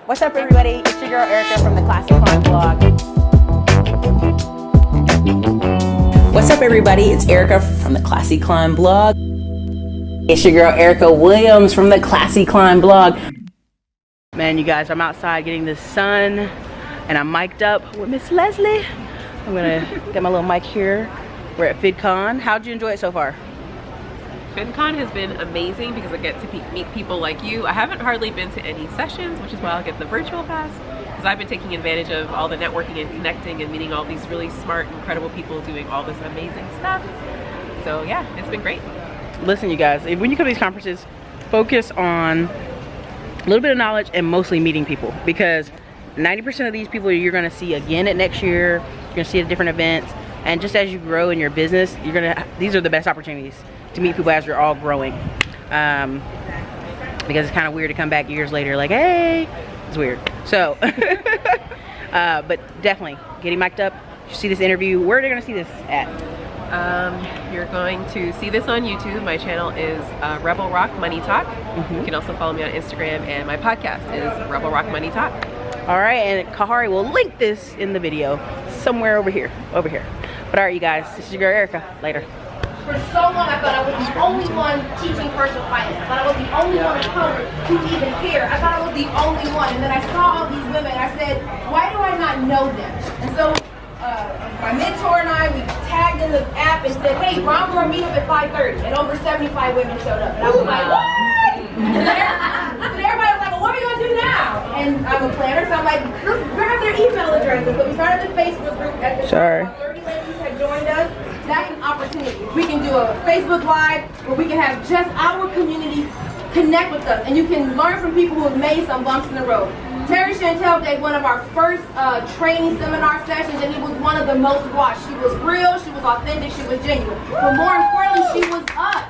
What's up, everybody? It's your girl Erica from the Classic Climb blog. What's up, everybody? It's Erica from the Classic Climb blog. It's your girl Erica Williams from the Classic Climb blog. Man, you guys, I'm outside getting the sun, and I'm mic'd up with Miss Leslie. I'm gonna get my little mic here. We're at Fincon. How'd you enjoy it so far? Fincon has been amazing because I get to meet people like you. I haven't hardly been to any sessions, which is why I'll get the virtual pass, because I've been taking advantage of all the networking and connecting and meeting all these really smart, incredible people doing all this amazing stuff. So yeah, it's been great. Listen, you guys, when you come to these conferences, focus on a little bit of knowledge and mostly meeting people, because 90% of these people you're gonna see again at next year, you're gonna see at different events, and just as you grow in your business, these are the best opportunities to meet people as you're all growing, because it's kind of weird to come back years later like, hey, it's weird. So but definitely getting mic'd up. You see this interview, where are they gonna see this at? You're going to see this on YouTube. My channel is Rebel Rock Money Talk. You can also follow me on Instagram, and my podcast is Rebel Rock Money Talk. All right, and Kahari will link this in the video somewhere over here. But all right, you guys, this is your girl Erica. Later. For so long, I thought I was the only one teaching personal finance. I thought I was the only one of color who even cared. I thought I was the only one. And then I saw all these women, and I said, why do I not know them? And so my mentor and I, we tagged in the app and said, hey, Brownborough meet up at 5:30. And over 75 women showed up. And I was like, what? And everybody was like, well, what are we going to do now? And I'm a planner, so I'm like, let's grab their email addresses. So we started the Facebook group at the time. 30 ladies had joined us. That's an opportunity. We can do a Facebook Live where we can have just our community connect with us, and you can learn from people who have made some bumps in the road. Terry Chantel did one of our first training seminar sessions, and it was one of the most watched. She was real, she was authentic, she was genuine. But more importantly, she was us.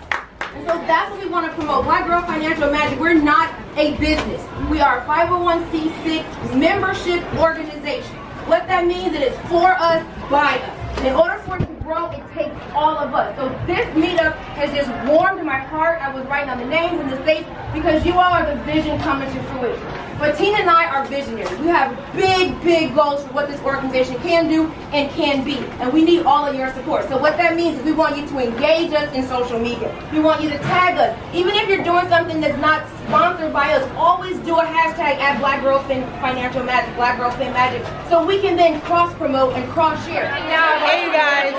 And so that's what we want to promote. Black Girl Financial Magic, we're not a business. We are a 501c6 membership organization. What that means, it is for us, by us. In order for it to grow, it takes all of us. So this meetup has just warmed my heart. I was writing on the names and the states because you all are the vision coming to fruition. But Tina and I are visionaries. We have big, big goals for what this organization can do and can be. And we need all of your support. So what that means is we want you to engage us in social media. We want you to tag us. Even if you're doing something that's not sponsored by us, always do a hashtag at Black Girl Financial Magic, Black Girl Fin Magic, so we can then cross-promote and cross-share. Hey guys,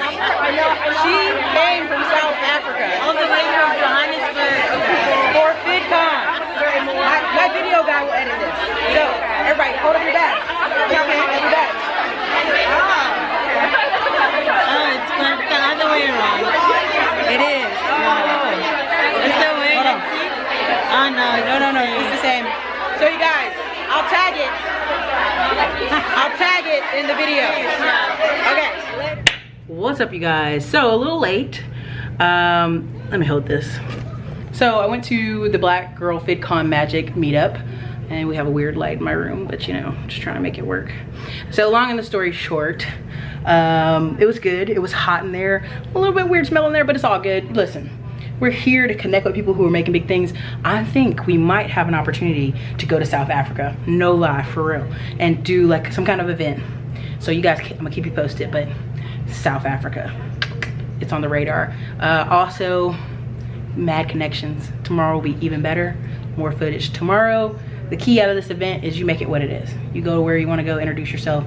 she came from South Africa. All the way from Johannesburg. For Fincon. My video guy will edit this. So, everybody, hold up your bag. Okay, hold your bag. Oh, it's the other way around. It is. It's the way. Hold on. Oh no. No, it's the same. So you guys, I'll tag it in the video. Okay. What's up, you guys? So a little late. Let me hold this. So I went to the Black Girl Fincon Magic meetup, and we have a weird light in my room, but you know, just trying to make it work. So long and the story short, it was good. It was hot in there, a little bit weird smell in there, but it's all good. Listen, we're here to connect with people who are making big things. I think we might have an opportunity to go to South Africa, no lie, for real, and do like some kind of event. So you guys, I'm gonna keep you posted, but South Africa, it's on the radar. Also, mad connections. Tomorrow will be even better, more footage tomorrow. The key out of this event is you make it what it is. You go to where you want to go, introduce yourself.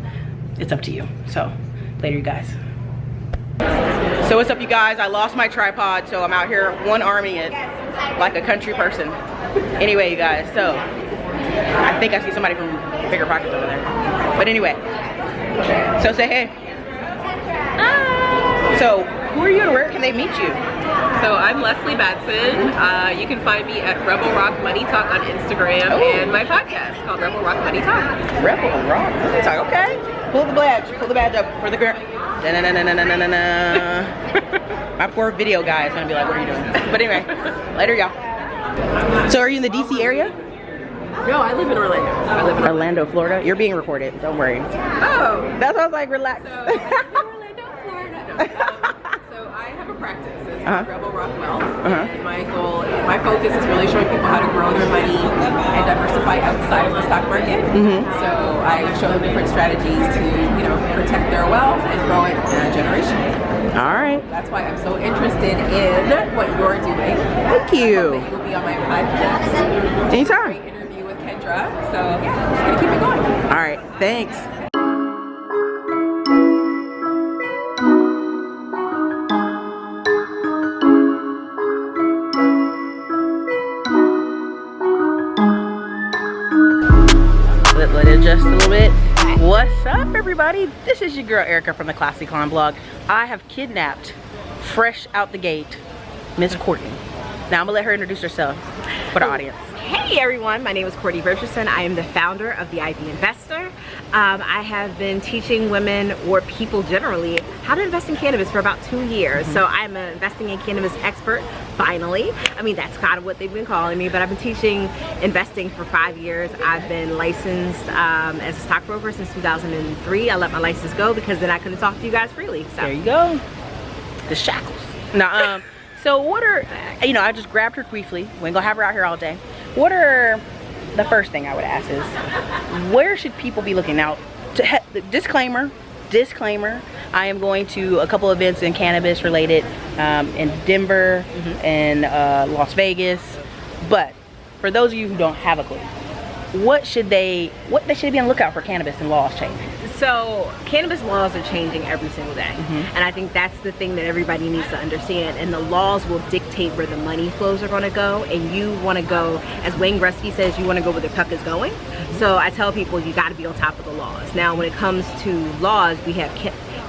It's up to you. So later, you guys. So what's up, you guys? I lost my tripod, so I'm out here one-arming it like a country person. Anyway, you guys, so I think I see somebody from Bigger Pockets over there. But anyway, so say hey. Hi. So who are you and where can they meet you? So I'm Leslie Batson. You can find me at Rebel Rock Money Talk on Instagram and my podcast called Rebel Rock Money Talk. Rebel Rock Money Talk, okay. Pull the badge up for the girl. My poor video guy is gonna be like, what are you doing? But anyway, later, y'all. So are you in the DC area? No, I live in Orlando. I live in Orlando, Florida. You're being recorded, don't worry. Oh. That's what I was like, relax. So, I live in Orlando, Florida. So I have a practice. It's Rebel Roth Wealth. And my goal, my focus is really showing people how to grow their money and diversify outside of the stock market. So I show them different strategies to, you know, protect their wealth and grow it generationally. All right. That's why I'm so interested in what you're doing. Thank you. That you'll be on my podcast. Anytime. Great interview with Kendra. So yeah, I'm just gonna keep it going. All right. Thanks. Let it adjust a little bit. What's up, everybody? This is your girl Erica from the Classy Climb blog. I have kidnapped, fresh out the gate, Miss Courtney. Now I'm gonna let her introduce herself for the audience. Hey everyone, my name is Courtney Richardson. I am the founder of the Ivy Investor. I have been teaching women or people generally how to invest in cannabis for about 2 years. So I'm an investing in cannabis expert, finally. I mean, that's kind of what they've been calling me, but I've been teaching investing for 5 years. I've been licensed as a stockbroker since 2003. I let my license go because then I couldn't talk to you guys freely. So. There you go. The shackles. Now, so what are, you know, I just grabbed her briefly. We ain't gonna have her out here all day. What are, the first thing I would ask is, where should people be looking out? Disclaimer, I am going to a couple events in cannabis related in Denver and Las Vegas. But for those of you who don't have a clue, what should they be on the lookout for cannabis and laws changing? So cannabis laws are changing every single day, and I think that's the thing that everybody needs to understand, and the laws will dictate where the money flows are going to go, and you want to go, as Wayne Gretzky says, you want to go where the puck is going. So I tell people you got to be on top of the laws. Now when it comes to laws, we have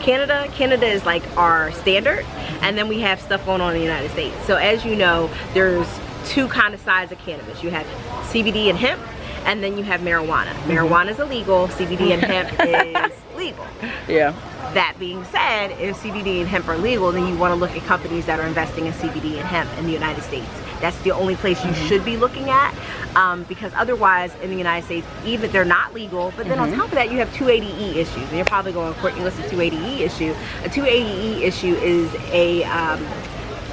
Canada is like our standard, and then we have stuff going on in the United States. So as you know, there's two kind of sides of cannabis. You have CBD and hemp, and then you have marijuana. Marijuana is illegal, CBD and hemp is legal. Yeah. That being said, if CBD and hemp are legal, then you want to look at companies that are investing in CBD and hemp in the United States. That's the only place you should be looking at, because otherwise in the United States, even they're not legal, but then on top of that you have 280E issues. And you're probably going, Courtney, what's a 280E issue? A 280E issue is a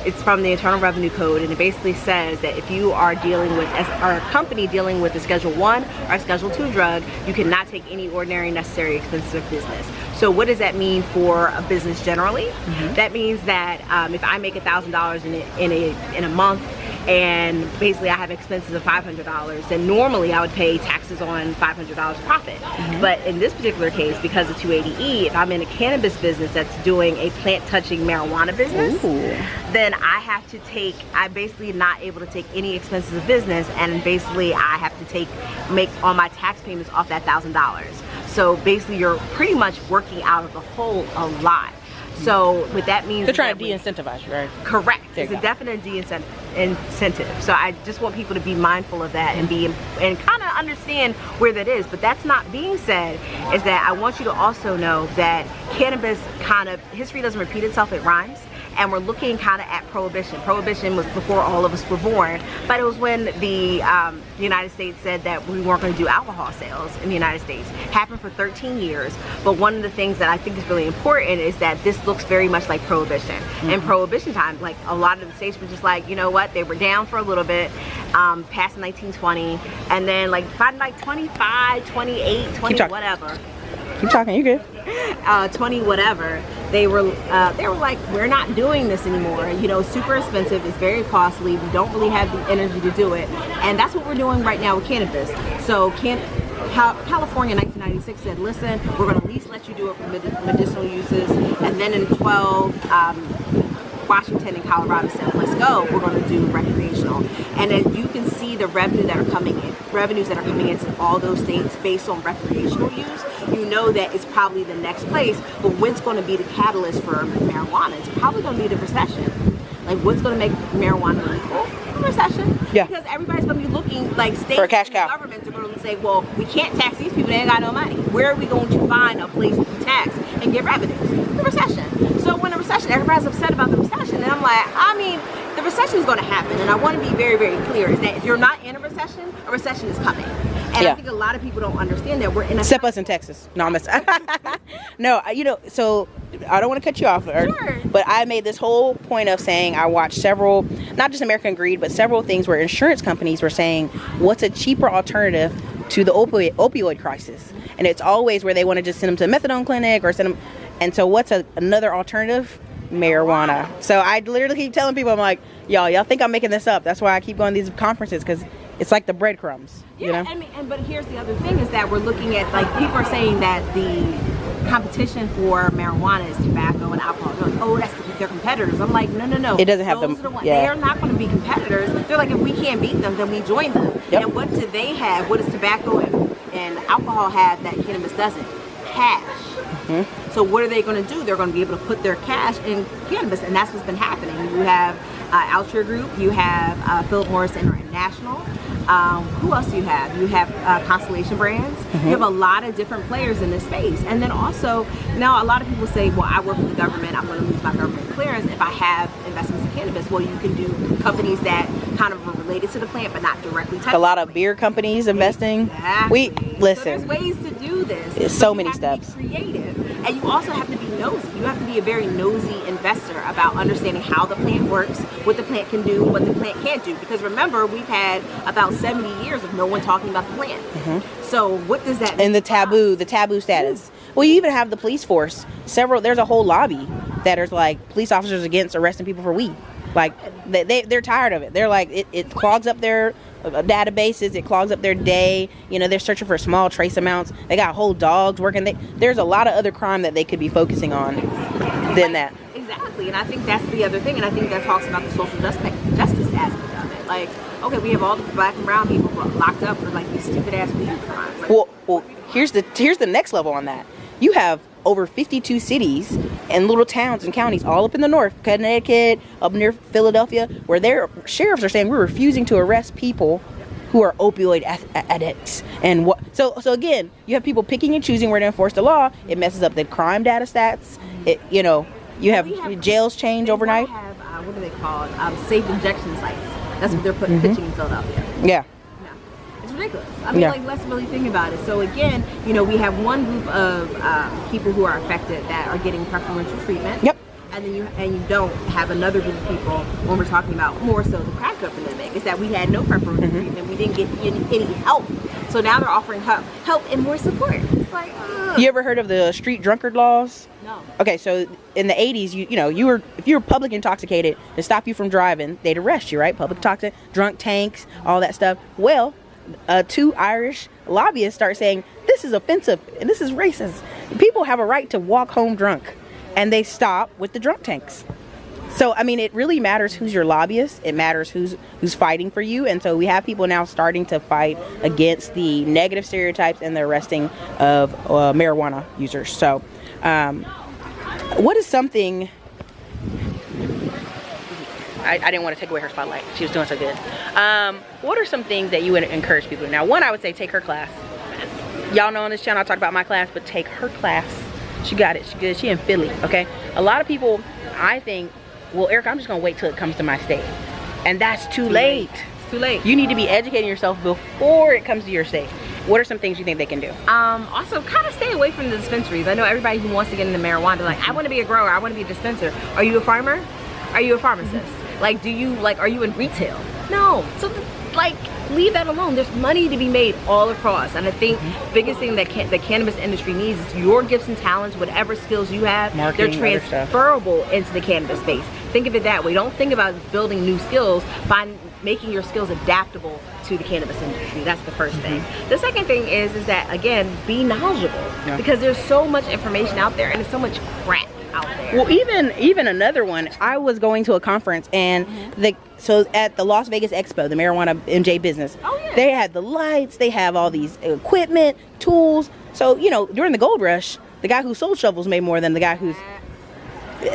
it's from the Internal Revenue Code, and it basically says that if you are dealing with, or a company dealing with a Schedule 1 or a Schedule 2 drug, you cannot take any ordinary necessary expenses of business. So what does that mean for a business generally? That means that if I make $1,000 in a month, and basically I have expenses of $500, then normally I would pay taxes on $500 profit. But in this particular case, because of 280E, if I'm in a cannabis business that's doing a plant-touching marijuana business, then I'm basically not able to take any expenses of business, and basically I have to make all my tax payments off that $1,000. So basically you're pretty much working out of the hole a lot. So what that means, they're trying to de-incentivize you, right? Correct. It's a definite incentive. So I just want people to be mindful of that and kind of understand where that is. But that's not being said, is that I want you to also know that cannabis history doesn't repeat itself, it rhymes. And we're looking kind of at prohibition. Prohibition was before all of us were born, but it was when the United States said that we weren't going to do alcohol sales in the United States. It happened for 13 years, but one of the things that I think is really important is that this looks very much like prohibition. In prohibition time, like a lot of the states were just like, you know what, they were down for a little bit, past 1920, and then like by like 25, 28, 20, whatever. Keep talking, you good. 20 whatever, they were like, we're not doing this anymore. You know, super expensive, it's very costly, we don't really have the energy to do it, and that's what we're doing right now with cannabis. So California in 1996 said, listen, we're going to at least let you do it for medicinal uses, and then in 12, Washington and Colorado said, let's go, we're going to do recreational. And then you can see the revenues that are coming into all those states based on recreational use. You know that it's probably the next place, but what's going to be the catalyst for marijuana? It's probably going to be the recession. Like, what's going to make marijuana legal? The recession. Yeah. Because everybody's going to be looking, like, states for a cash cow. And governments are going to say, well, we can't tax these people, they ain't got no money. Where are we going to find a place to tax and get revenues? The recession. So when the recession, everybody's upset about the recession, and I'm like, I mean, the recession is going to happen, and I want to be very, very clear, is that if you're not in a recession is coming. And I think a lot of people don't understand that we're in a except us in Texas. No, I'm no, you know, so I don't want to cut you off, but I made this whole point of saying I watched several, not just American Greed, but several things where insurance companies were saying what's a cheaper alternative to the opioid crisis, and it's always where they want to just send them to a methadone clinic or send them. And so what's another alternative? Marijuana. So I literally keep telling people, I'm like, y'all think I'm making this up. That's why I keep going to these conferences, because it's like the breadcrumbs. Yeah, you know? but here's the other thing is that we're looking at, like, people are saying that the competition for marijuana is tobacco and alcohol. They're like, oh, that's their competitors. I'm like, no. It doesn't have Those them. are the ones. Yeah. They are not going to be competitors. They're like, if we can't beat them, then we join them. Yep. And what do they have? What does tobacco and alcohol have that cannabis doesn't? Cash. Mm-hmm. So what are they going to do? They're going to be able to put their cash in cannabis, and that's what's been happening. You have Altria Group, you have Philip Morris International. Who else do you have? You have Constellation Brands. Mm-hmm. You have a lot of different players in this space. And then also, now a lot of people say, well, I work for the government, I'm going to lose my government clearance if I have investments in cannabis. Well, you can do companies that kind of are related to the plant, but not directly touch. A lot of beer companies investing. Exactly. Listen. So there's ways to do this. It's so many steps. You have to be creative, and you also have to be nosy. You have to be a very nosy investor about understanding how the plant works, what the plant can do, what the plant can't do. Because remember, we've had about 70 years of no one talking about the plant. Mm-hmm. So what does that mean? And the taboo status. Well, you even have the police force. There's a whole lobby that is like police officers against arresting people for weed. Like they're tired of it. They're like, it clogs up their databases, it clogs up their day. You know, they're searching for small trace amounts. They got whole dogs working. There's a lot of other crime that they could be focusing on than that. Exactly, and I think that's the other thing, and I think that talks about the social justice aspect of it. Like, okay, we have all the black and brown people locked up for like these stupid ass weed crimes. Like, well, here's the next level on that. You have over 52 cities and little towns and counties all up in the north, Connecticut, up near Philadelphia, where their sheriffs are saying we're refusing to arrest people who are opioid addicts. And so again, you have people picking and choosing where to enforce the law. It messes up the crime data stats. You have jails change overnight. They have, what are they called? Safe injection sites. That's what they're pitching in Philadelphia. Yeah. It's ridiculous. I mean, like, let's really think about it. So again, we have one group of people who are affected that are getting preferential treatment. Yep. And then you don't have another group of people when we're talking about more so the crack epidemic, is that we had no preferential treatment. We didn't get any help. So now they're offering help and more support. It's like, You ever heard of the street drunkard laws? No. Okay, so in the 80s, if you were public intoxicated, to stop you from driving, they'd arrest you, right? Public toxic, drunk tanks, all that stuff. Well, 2 Irish lobbyists start saying this is offensive and this is racist. People have a right to walk home drunk, and they stop with the drunk tanks. So I mean, it really matters who's your lobbyist. It matters who's fighting for you. And so we have people now starting to fight against the negative stereotypes and the arresting of marijuana users. So what is something, I didn't want to take away her spotlight. She was doing so good. What are some things that you would encourage people to? Now, one, I would say take her class. Y'all know on this channel I talk about my class, but take her class. She got it. She good. She in Philly, okay? A lot of people, I think, well, Erica, I'm just gonna wait till it comes to my state. And that's too late. It's too late. You need to be educating yourself before it comes to your state. What are some things you think they can do? Also, kind of stay away from the dispensaries. I know everybody who wants to get into marijuana, they're like, I want to be a grower, I want to be a dispenser. Are you a farmer? Are you a pharmacist? Like, are you in retail? No. So, leave that alone. There's money to be made all across. And I think the biggest thing that the cannabis industry needs is your gifts and talents, whatever skills you have, marketing, they're transferable into the cannabis space. Think of it that way. Don't think about building new skills. Making your skills adaptable to the cannabis industry. That's the first thing. The second thing is that, again, be knowledgeable. Yeah. Because there's so much information out there and there's so much crap out there. Well, even another one, I was going to a conference, and so at the Las Vegas Expo, the Marijuana MJ business, they had the lights, they have all these equipment, tools. So, during the gold rush, the guy who sold shovels made more than the guy who's,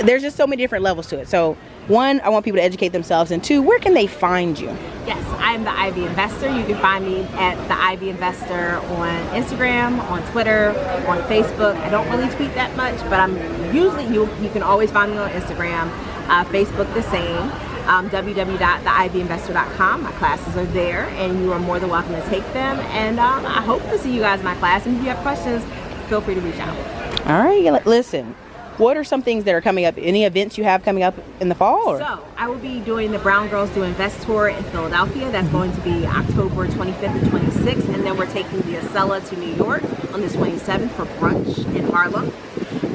there's just so many different levels to it. So, one, I want people to educate themselves, and two, where can they find you? Yes, I'm the Ivy Investor. You can find me at the Ivy Investor on Instagram, on Twitter, on Facebook. I don't really tweet that much, but I'm usually, you can always find me on Instagram, Facebook the same. www.theivyinvestor.com. My classes are there, and you are more than welcome to take them. And I hope to see you guys in my class. And if you have questions, feel free to reach out. All right, listen. What are some things that are coming up? Any events you have coming up in the fall? Or? So, I will be doing the Brown Girls Do Invest Tour in Philadelphia. That's going to be October 25th and 26th. And then we're taking the Acela to New York on the 27th for brunch in Harlem.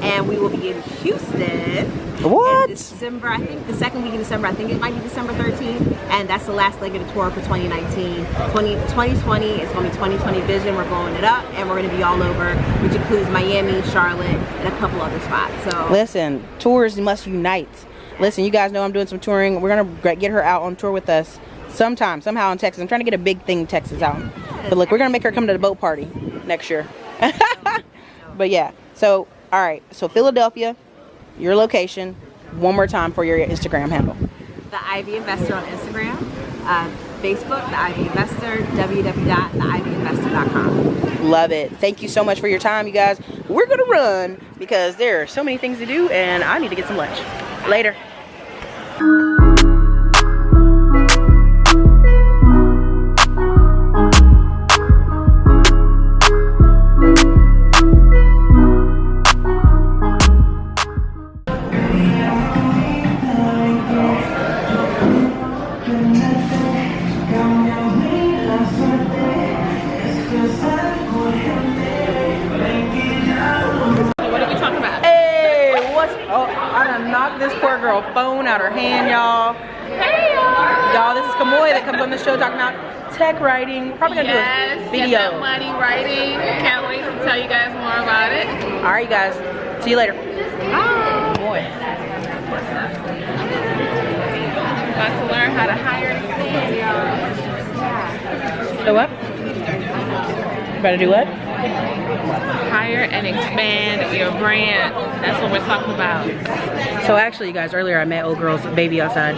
And we will be in Houston what? in December, I think the second week of December. I think it might be December 13th. And that's the last leg of the tour for 2019. 2020 is going to be 2020 Vision. We're blowing it up, and we're going to be all over, which includes Miami, Charlotte, and a couple other spots. So listen, tours must unite. Listen, you guys know I'm doing some touring. We're going to get her out on tour with us somehow in Texas. I'm trying to get a big thing in Texas out. But look, we're going to make her come to the boat party next year. But yeah, so all right, so Philadelphia, your location, one more time for your Instagram handle. The Ivy Investor on Instagram, Facebook, The Ivy Investor, www.theivyinvestor.com. Love it. Thank you so much for your time, you guys. We're gonna run because there are so many things to do, and I need to get some lunch. Later. This poor girl phone out her hand, y'all. Hey y'all. Y'all, this is Kimmoy that comes on the show talking about tech writing. We're probably gonna do a video. Get that money writing. Can't wait to tell you guys more about it. All right, you guys. See you later. Bye. Boy. About to learn how to hire and expand, y'all. So what? About to do what? Hire and expand your brand. That's what we're talking about. So actually, you guys, earlier I met old girl's baby outside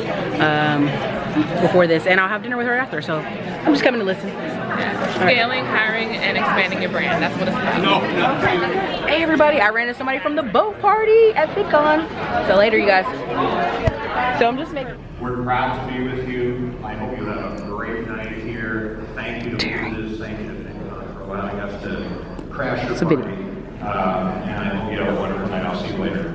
before this, and I'll have dinner with her after. So I'm just coming to listen. Yeah. Scaling, hiring, and expanding your brand. That's what it's about. Hey everybody, I ran into somebody from the boat party at Fincon. So later, you guys. So I'm just making. We're proud to be with you. I hope you have a great night here. Thank you to Moses. Thank you to Fincon for allowing us to crash your party. And I hope you have a wonderful night. I'll see you later.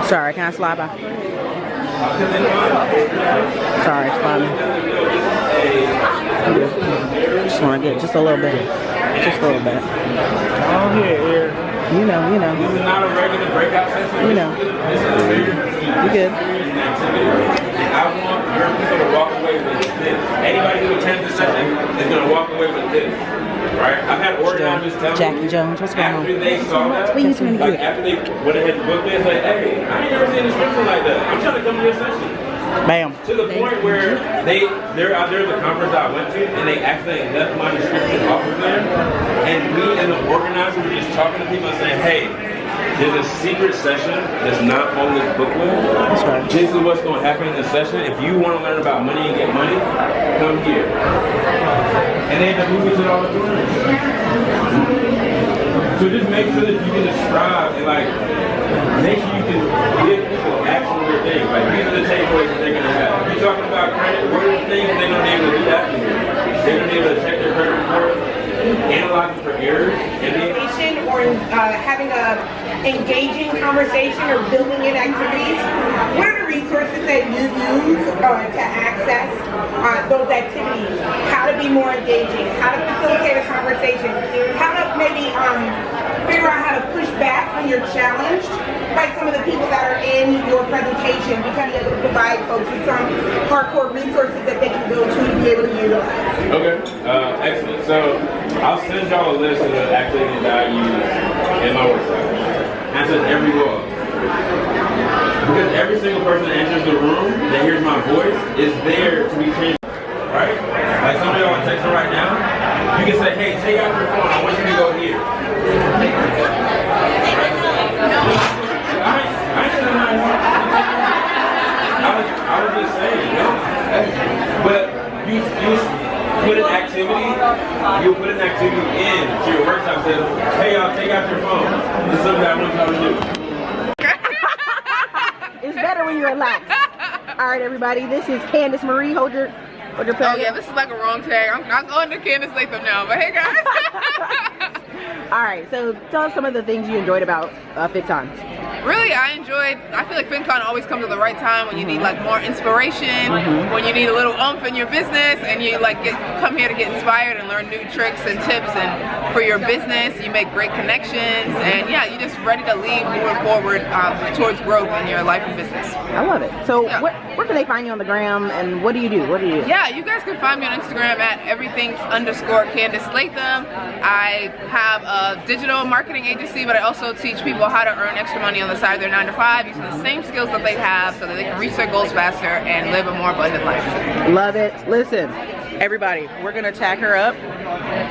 Sorry, can I slide by? Sorry, slide me. Just want to get just a little bit. Just a little bit. Oh, here. You know. This is not a regular breakout session. You know. You good. I want your people to walk away with this. Anybody who attends the session is going to walk away with this. Right? I've had organizers tell me. Jackie Jones, what's going on? After they saw that, Please, like after they went ahead and booked it, it's like, hey, I ain't never seen a scripture like that. I'm trying to come to your session. Bam. To the point where they're out there at the conference I went to, and they actually left my description off of there. And me and the organizer were just talking to people and saying, hey, there's a secret session that's not on this booklet. That's right. This is what's going to happen in the session. If you want to learn about money and get money, come here. And they end up moving to all the tournaments. So just make sure that you can describe and like make sure you can give people actionable things. Like these are the takeaways that they're going to have. If you're talking about credit, what are the things they're going to be able to do that? They're going to be able to check their credit report, analyze for errors, and then or having a engaging conversation or building in activities. What are the resources that you use to access those activities? How to be more engaging, how to facilitate a conversation, how to maybe figure out how to push back when you're challenged by some of the people that are in your presentation, because you're able to provide folks with some hardcore resources that they can go to be able to utilize. Okay, excellent. So I'll send y'all a list of the activities that I use in my workshop. Answers every wall. Because every single person that enters the room that hears my voice is there to be trained. Right? Like some of y'all are texting right now, you can say, hey, take out your phone, I want you to go here. you put an activity, you put an activity into your workshop. Says, hey y'all, take out your phone. This is something that I want y'all to do. It's better when you're relaxed. All right, everybody. This is Candace Marie. Hold your pen. Oh yeah, this is like a wrong tag. I'm going to Candace Latham now, but hey guys. All right, so tell us some of the things you enjoyed about Fincon. Really, I feel like Fincon always comes at the right time when you need like more inspiration, when you need a little oomph in your business, and you like come here to get inspired and learn new tricks and tips and for your business. You make great connections, and yeah, you're just ready to lead moving forward towards growth in your life and business. I love it. So yeah. Where can they find you on the gram, and what do you do? What do you do? Yeah, you guys can find me on Instagram at everything_Candace Latham. I have a digital marketing agency, but I also teach people how to earn extra money on the side of their 9-to-5 using the same skills that they have so that they can reach their goals faster and live a more abundant life. Love it. Listen, everybody, we're gonna tag her up,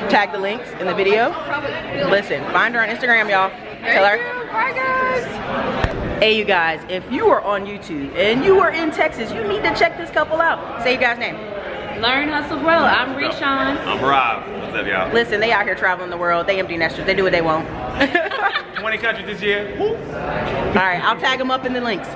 tag the links in the video. Listen, find her on Instagram, y'all. Tell her. Bye guys. Hey you guys, if you are on YouTube and you are in Texas, you need to check this couple out. Say your guys' name. Learhustle Grow. I'm Rishon. I'm Rob. What's up, y'all? Listen, they out here traveling the world. They empty nesters. They do what they want. 20 countries this year. Woo. All right, I'll tag them up in the links.